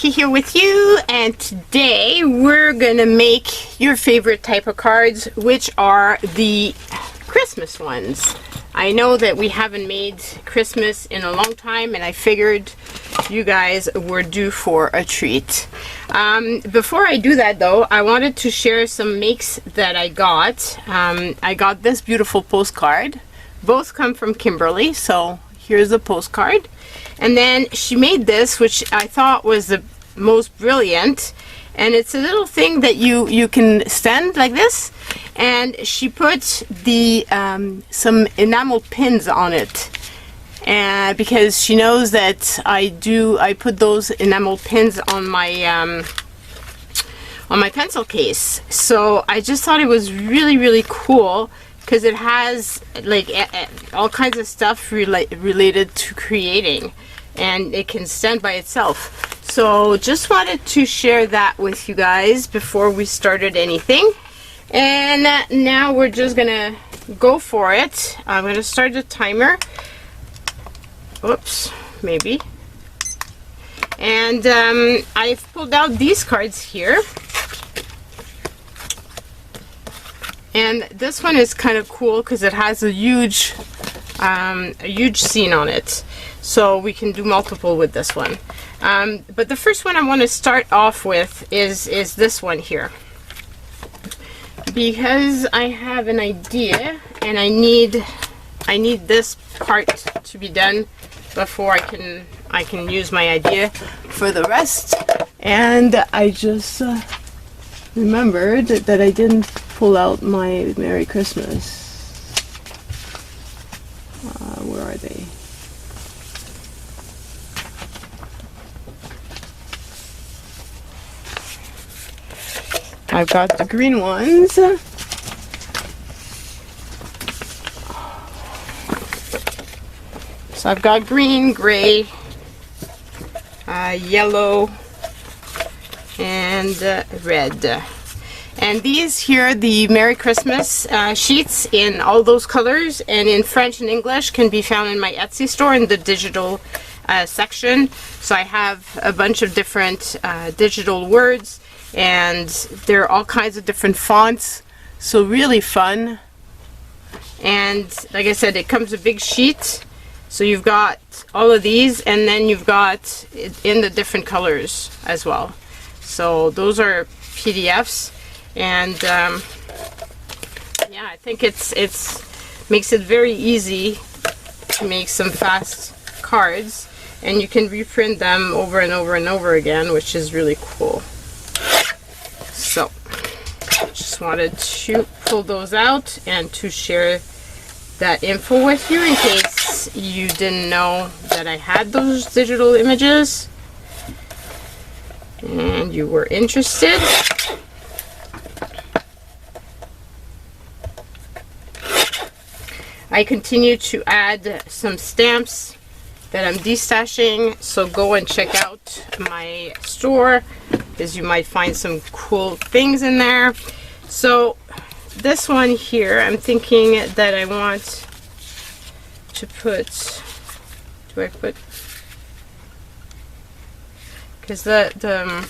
Vicky here with you, and today we're gonna make your favorite type of cards, which are the Christmas ones. I know that we haven't made Christmas in a long time, and I figured you guys were due for a treat. Before I do that though, I wanted to share some makes that I got. I got this beautiful postcard. Both come from Kimberly, so here's a postcard. And then she made this, which I thought was the most brilliant, and it's a little thing that you can stand like this, and she put the some enamel pins on it, and because she knows that I put those enamel pins on my pencil case. So I just thought it was really cool, because it has like all kinds of stuff related to creating, and it can stand by itself. So just wanted to share that with you guys before we started anything. And now we're just gonna go for it. I'm gonna start the timer. Oops, maybe. And I've pulled out these cards here. And this one is kind of cool because it has a huge scene on it, so we can do multiple with this one. But the first one I want to start off with is this one here, because I have an idea and I need this part to be done before I can use my idea for the rest. And I just remembered that I didn't pull out my Merry Christmas. Where are they? I've got the green ones. So I've got green, gray, yellow, and red. And these here, the Merry Christmas sheets in all those colors and in French and English, can be found in my Etsy store in the digital section. So I have a bunch of different digital words, and there are all kinds of different fonts, so really fun. And like I said, it comes a big sheet, so you've got all of these, and then you've got it in the different colors as well. So those are PDFs. And yeah, I think it's makes it very easy to make some fast cards, and you can reprint them over and over and over again, which is really cool. So just wanted to pull those out and to share that info with you in case you didn't know that I had those digital images and you were interested. I continue to add some stamps that I'm destashing, so go and check out my store, because you might find some cool things in there. So this one here, I'm thinking that I want to put, because the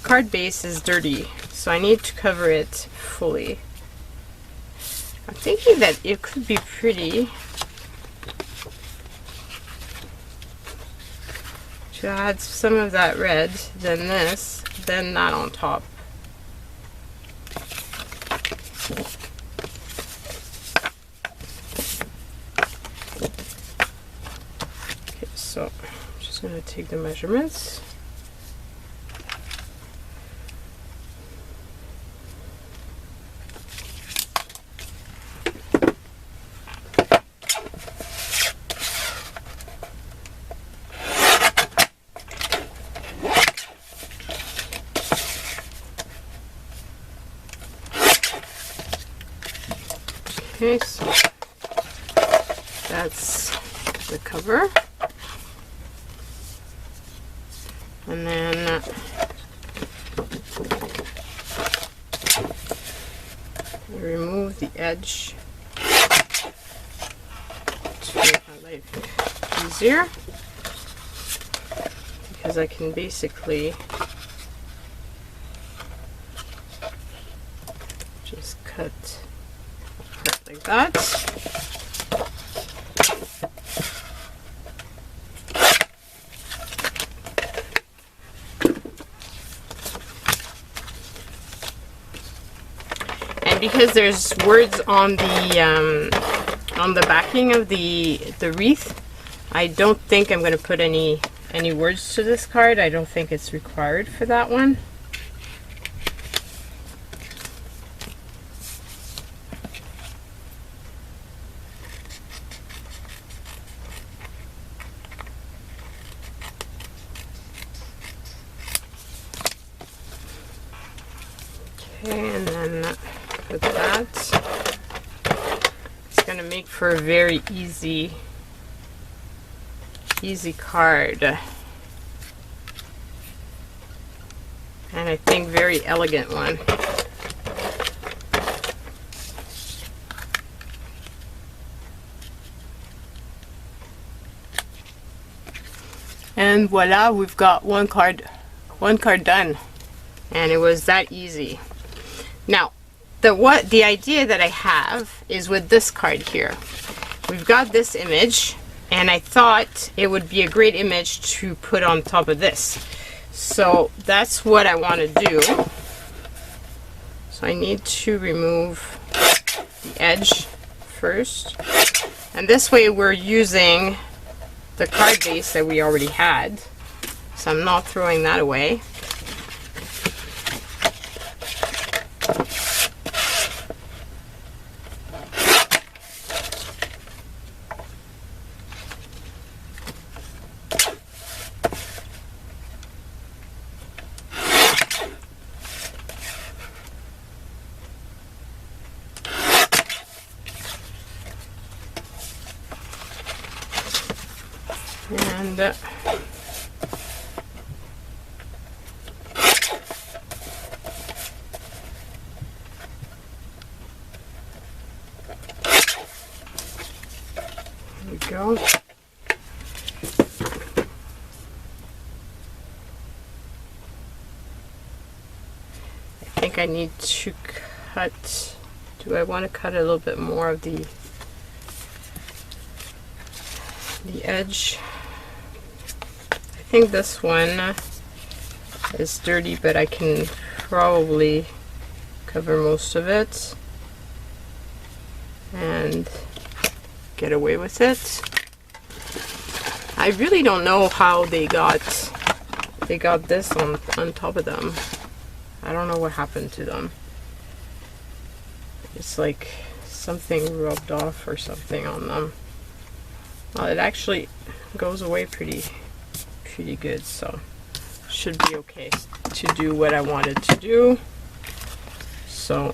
card base is dirty, so I need to cover it fully. I'm thinking that it could be pretty to add some of that red, then this, then that on top. Okay, so I'm just going to take the measurements. Okay, so that's the cover, and then remove the edge to make my life easier, because I can basically just cut like that. And because there's words on the backing of the wreath, I don't think I'm going to put any words to this card. I don't think it's required for that one. Okay, and then put that. It's going to make for a very easy card, and I think very elegant one. And voila, we've got one card done, and it was that easy. Now the idea that I have is with this card here, we've got this image, and I thought it would be a great image to put on top of this. So that's what I want to do. So I need to remove the edge first. And this way we're using the card base that we already had. So I'm not throwing that away. And there we go. I think I need to cut, do I want to cut a little bit more of the edge? I think this one is dirty, but I can probably cover most of it and get away with it. I really don't know how they got this on top of them. I don't know what happened to them. It's like something rubbed off or something on them. Well, it actually goes away pretty good, so should be okay to do what I wanted to do. So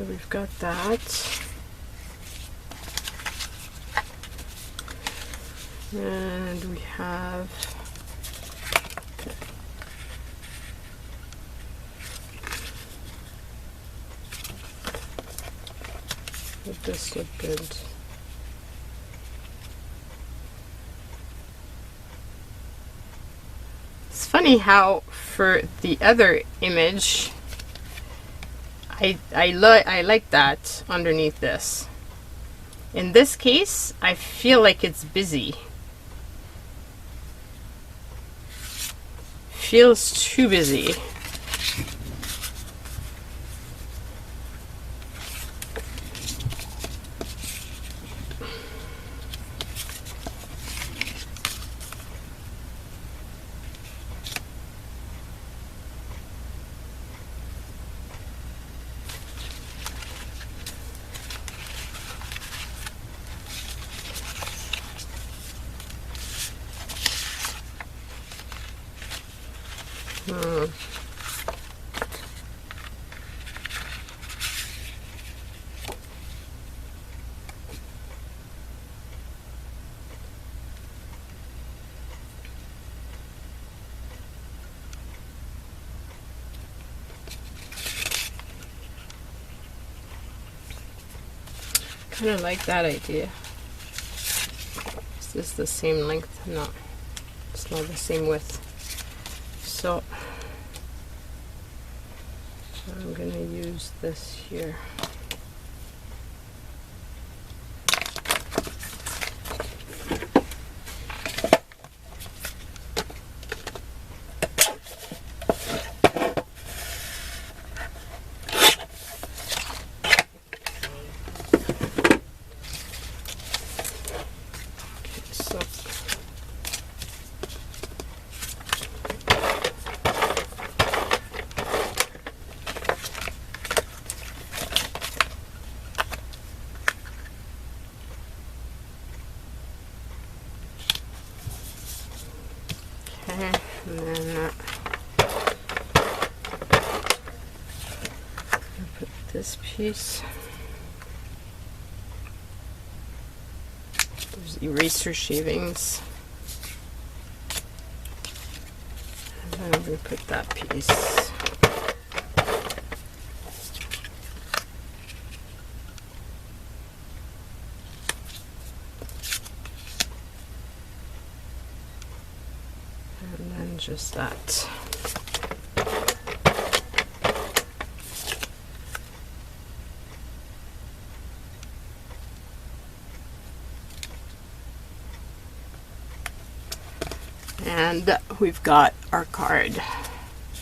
we've got that, and we have would this look good? It's funny how for the other image I like that underneath this. In this case, I feel like it's busy. Feels too busy. kind of like that idea. Is this the same length? No, it's not the same width. So I'm gonna use this here. And then put this piece. There's eraser shavings. And then I'm going to put that piece. And then just that. And we've got our card.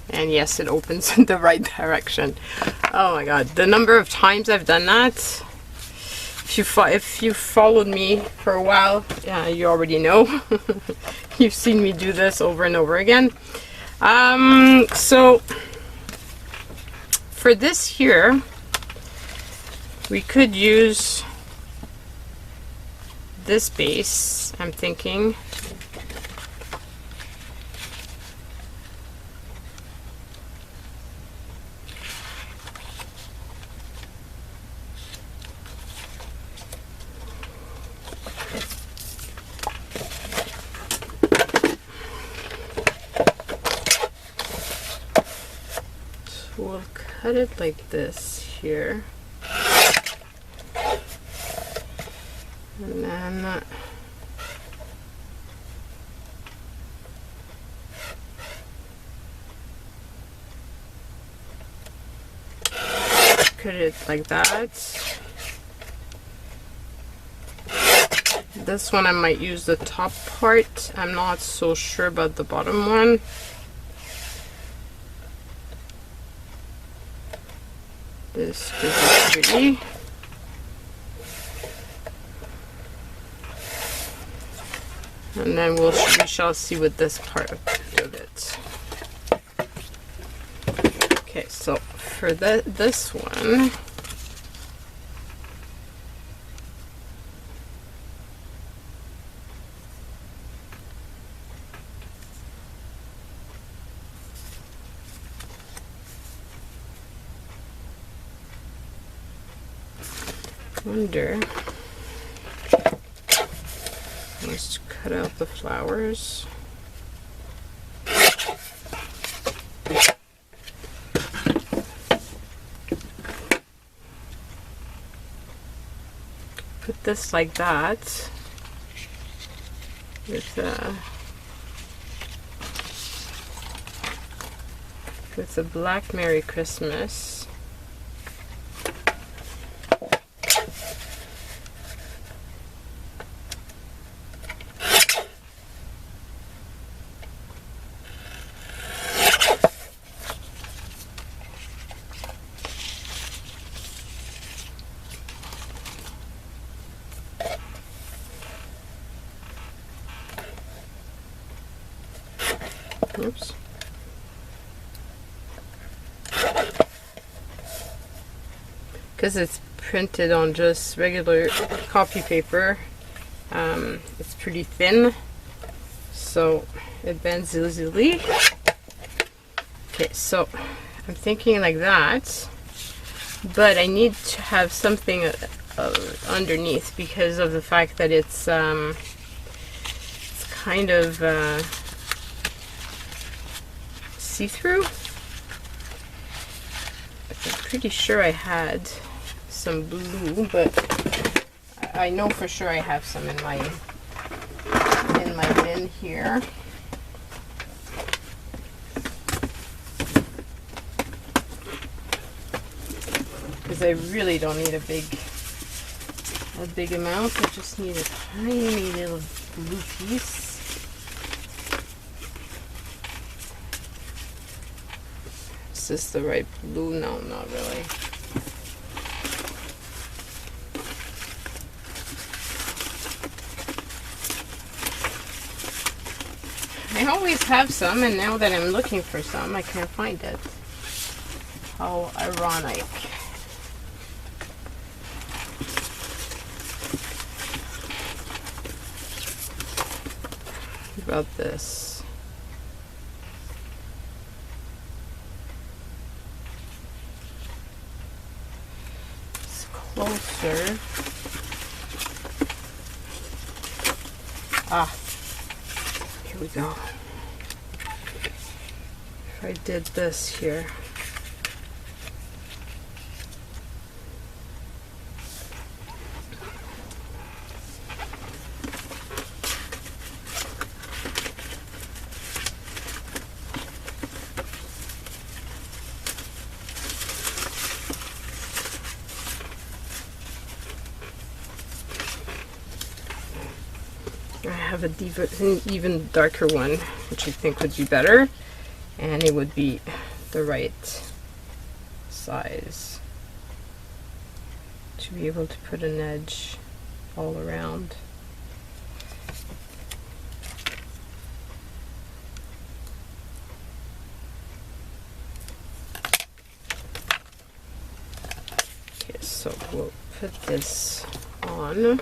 And yes, it opens in the right direction. Oh my god, the number of times I've done that. If you followed me for a while, you already know. You've seen me do this over and over again. So for this here, we could use this base, I'm thinking. We'll cut it like this here, and then cut it like that. This one I might use the top part. I'm not so sure about the bottom one. This could be pretty. And then we shall see with this part of it. Okay, so for this one, wonder, let's cut out the flowers. Put this like that with a black Merry Christmas. Oops. Because it's printed on just regular copy paper, it's pretty thin, so it bends easily. Okay, so I'm thinking like that, but I need to have something underneath because of the fact that it's kind of see-through. I'm pretty sure I had some blue, but I know for sure I have some in my bin here. Because I really don't need a big amount. I just need a tiny little blue piece. Is this the right blue? No, not really. I always have some, and now that I'm looking for some, I can't find it. How ironic. What about this? It's closer. Ah. Here we go. If I did this here. I have an even darker one, which I think would be better, and it would be the right size to be able to put an edge all around. Okay, so we'll put this on.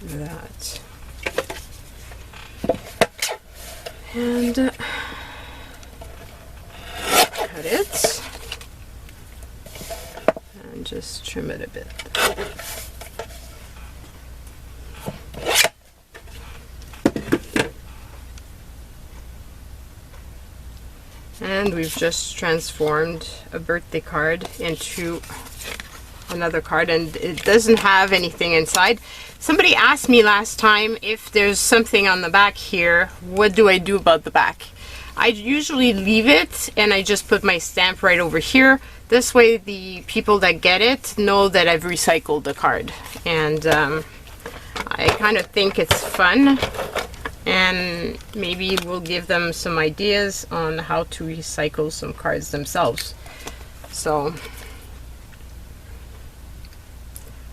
That and cut it and just trim it a bit. And we've just transformed a birthday card into another card, and it doesn't have anything inside. Somebody asked me last time if there's something on the back here, what do I do about the back? I usually leave it and I just put my stamp right over here. This way the people that get it know that I've recycled the card. And I kind of think it's fun, and maybe we'll give them some ideas on how to recycle some cards themselves. So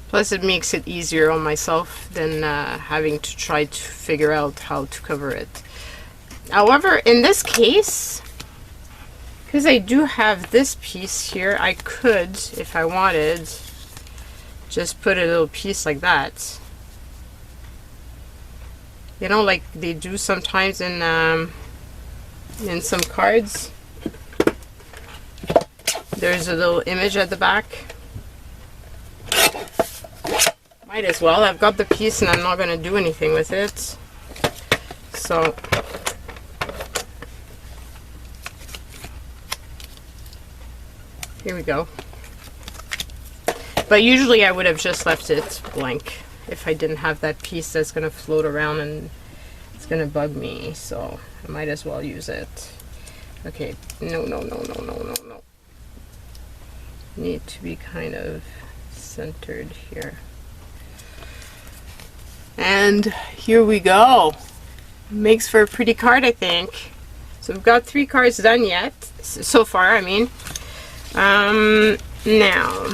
plus it makes it easier on myself than having to try to figure out how to cover it. However, in this case, because I do have this piece here, I could, if I wanted, just put a little piece like that. You know, like they do sometimes in some cards. There's a little image at the back. Might as well. I've got the piece and I'm not going to do anything with it. So here we go. But usually I would have just left it blank if I didn't have that piece that's going to float around and it's going to bug me. So I might as well use it. Okay. No. Need to be kind of centered here. And here we go. Makes for a pretty card, I think. So we've got 3 cards done yet, so far, I mean. Now,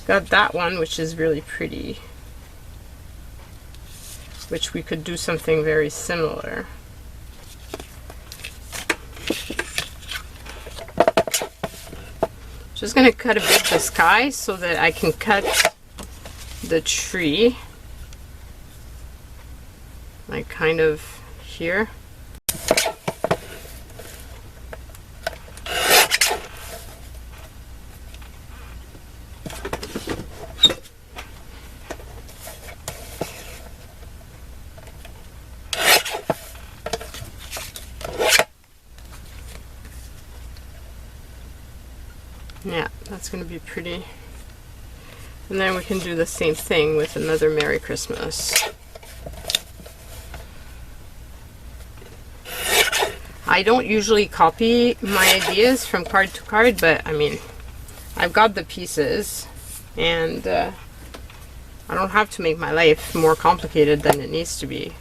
got that one, which is really pretty, which we could do something very similar. Just gonna cut a bit the sky so that I can cut the tree, like kind of here. Yeah, that's going to be pretty. And then we can do the same thing with another Merry Christmas. I don't usually copy my ideas from card to card, but I mean, I've got the pieces, and I don't have to make my life more complicated than it needs to be.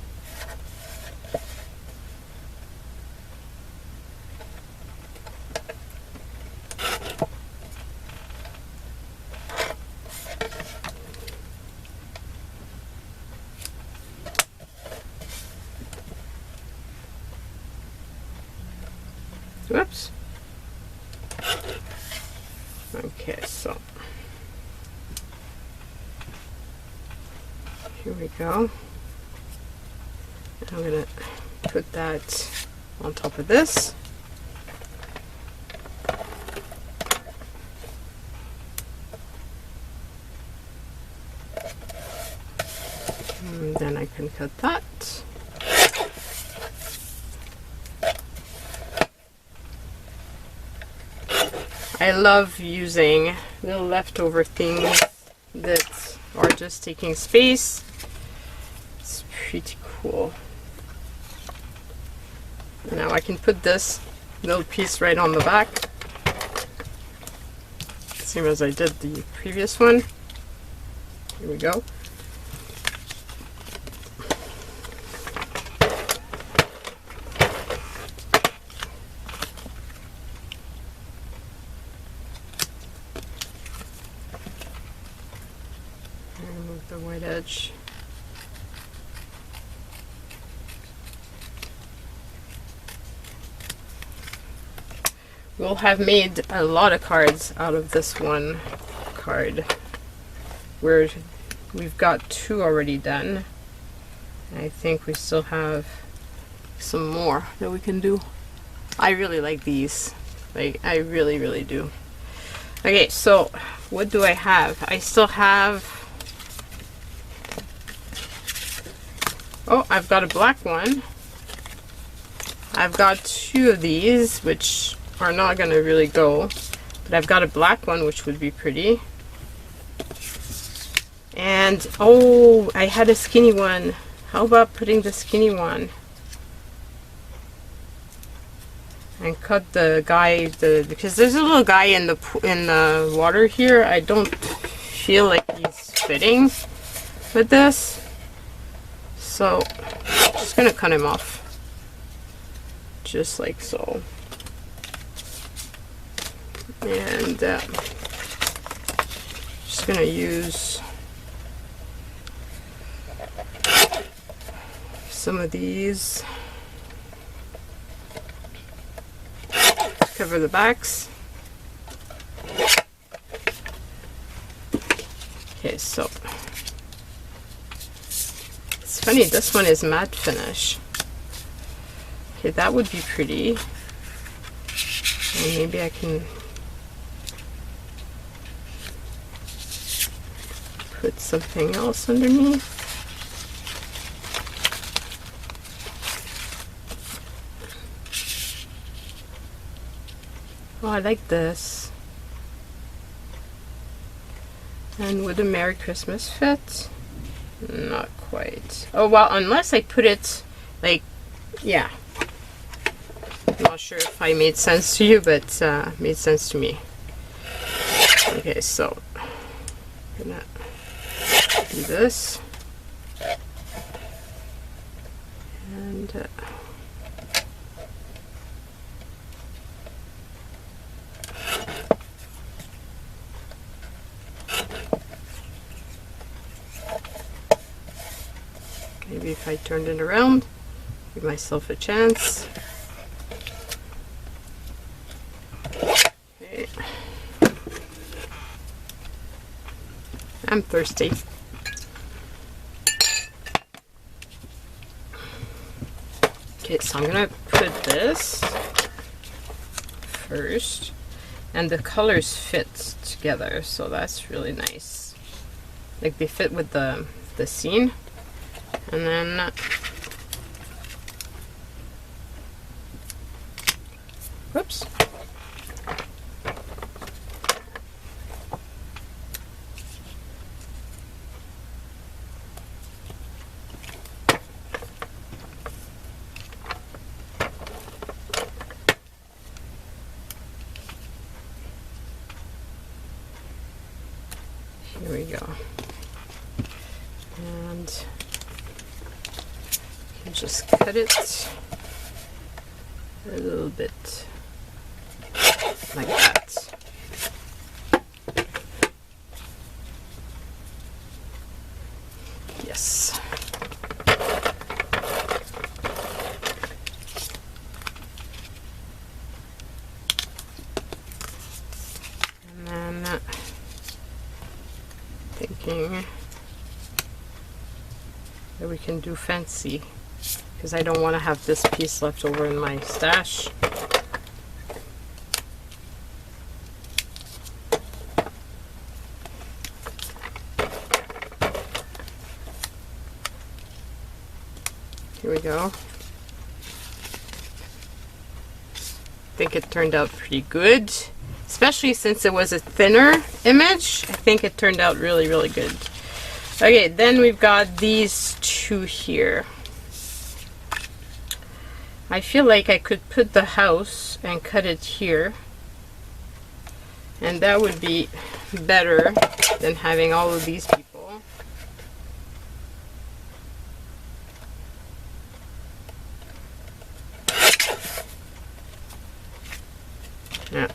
Whoops. Okay, so here we go. I'm gonna put that on top of this. And then I can cut that. I love using little leftover things that are just taking space. It's pretty cool. Now I can put this little piece right on the back, same as I did the previous one. Here we go. Remove the white edge. We'll have made a lot of cards out of this one card, where we've got 2 already done. I think we still have some more that we can do. I really like these. Like, I really do. Okay, so what do I have? I still have, oh, I've got a black one. I've got 2 of these, which are not going to really go, but I've got a black one, which would be pretty. And oh, I had a skinny one. How about putting the skinny one and cut the guy, because there's a little guy in the water here. I don't feel like he's fitting with this, so I'm just gonna cut him off, just like so. And just gonna use some of these to cover the backs. Okay, so it's funny, this one is matte finish. Okay, that would be pretty. And maybe I can put something else underneath. Oh, I like this. And would a Merry Christmas fit? Not quite. Oh, well, unless I put it like, yeah. I'm not sure if I made sense to you, but made sense to me. Okay, so I'm gonna do this, and maybe if I turned it around, give myself a chance. Okay. I'm thirsty. Okay, so I'm gonna put this first, and the colors fit together, so that's really nice. Like, they fit with the scene. And then whoops. Here we go. And you just cut it a little bit like that. Yes. And then thinking that we can do fancy, because I don't want to have this piece left over in my stash. Here we go. I think it turned out pretty good, especially since it was a thinner image. I think it turned out really, really good. Okay, then we've got these two here. I feel like I could put the house and cut it here, and that would be better than having all of these people. Yeah.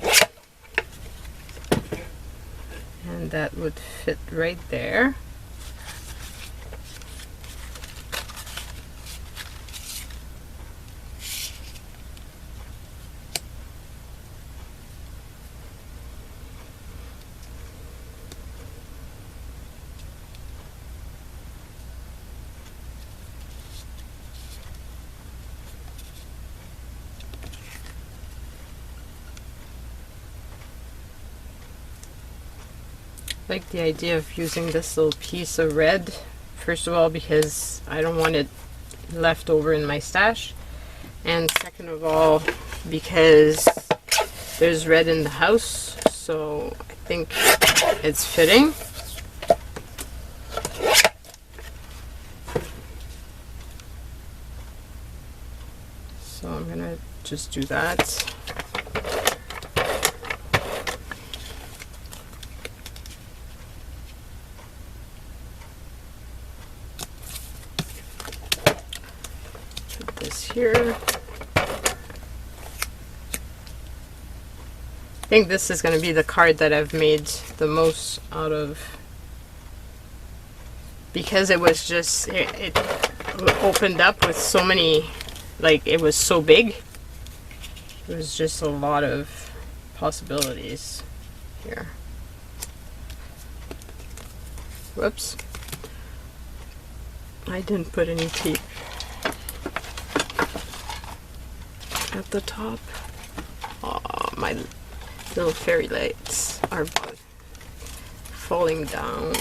And that would fit right there. I like the idea of using this little piece of red, first of all because I don't want it left over in my stash, and second of all because there's red in the house, so I think it's fitting. So I'm gonna just do that. Here. I think this is going to be the card that I've made the most out of, because it was just, it opened up with so many, like it was so big. It was just a lot of possibilities here. Whoops. I didn't put any tape at the top. Oh, my little fairy lights are falling down.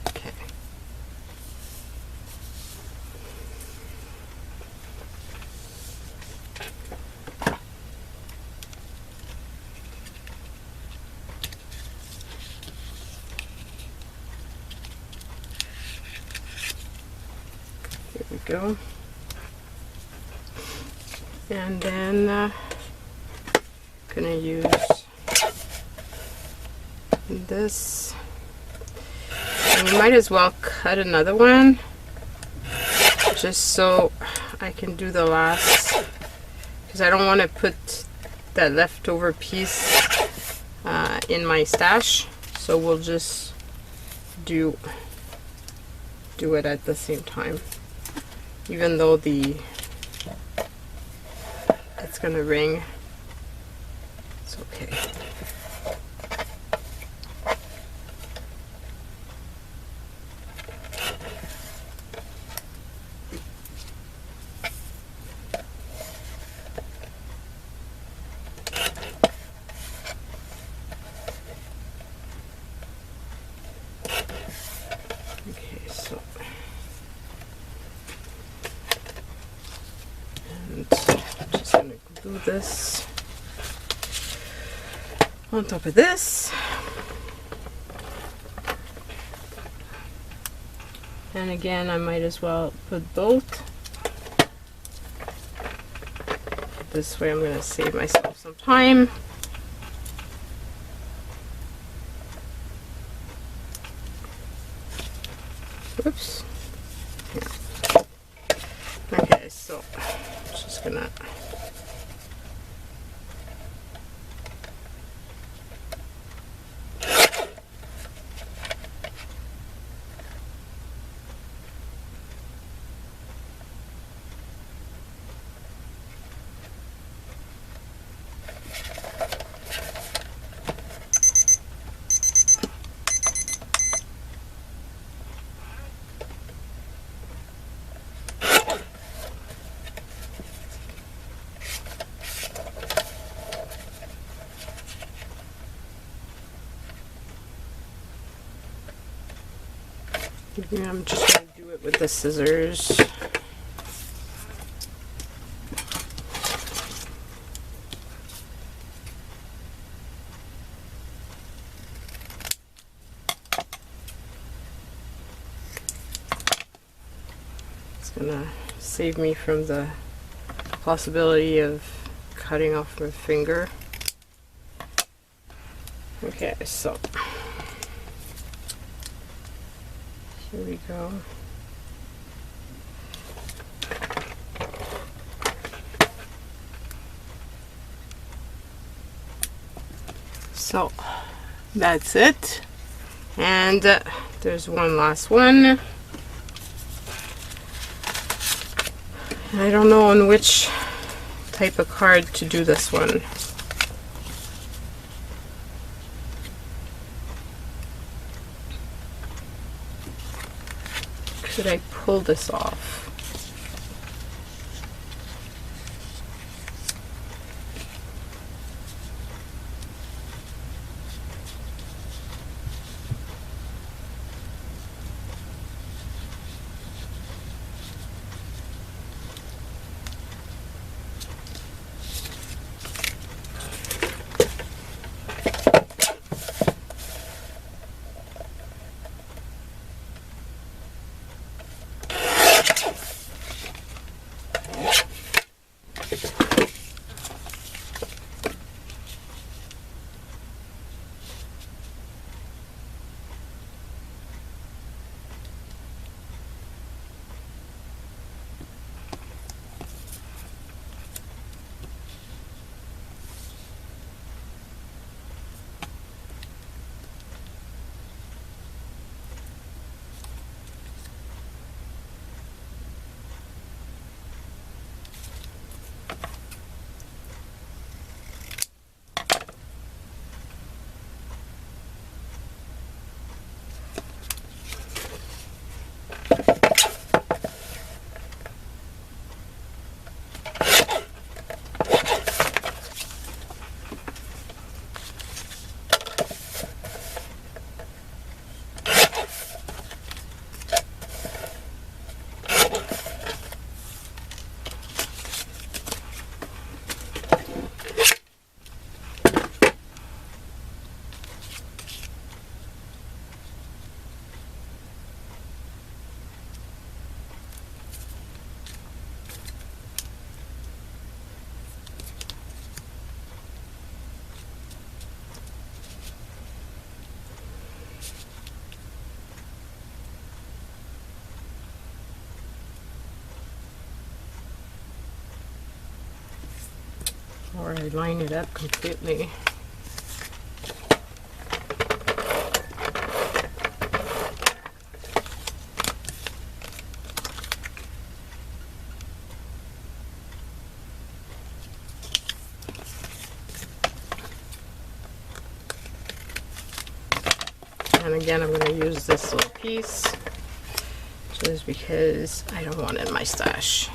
Okay. Here we go. And then gonna use this, and we might as well cut another one just so I can do the last, because I don't want to put that leftover piece in my stash, so we'll just do it at the same time, even though it's gonna ring. It's okay. Okay, so and I'm just gonna glue this on top of this, and again I might as well put both. This way I'm going to save myself some time. so just gonna yeah, I'm just going to do it with the scissors. It's going to save me from the possibility of cutting off my finger. Okay, so here we go. So that's it. And there's one last one. I don't know on which type of card to do this one. Should I pull this off? Or I line it up completely. And again, I'm going to use this little piece just because I don't want it in my stash.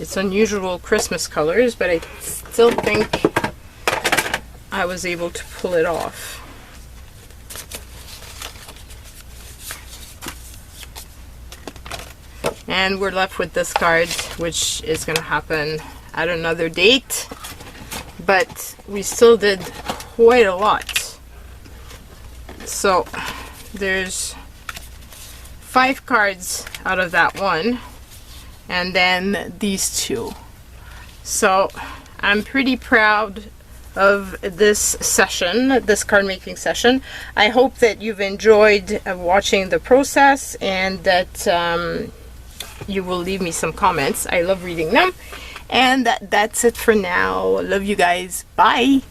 It's unusual Christmas colors, but I still think I was able to pull it off. And we're left with this card, which is going to happen at another date. But we still did quite a lot. So there's 5 cards out of that one, and then these 2. So I'm pretty proud of this session, this card making session. I hope that you've enjoyed watching the process, and that you will leave me some comments. I love reading them. And that's it for now. Love you guys. Bye.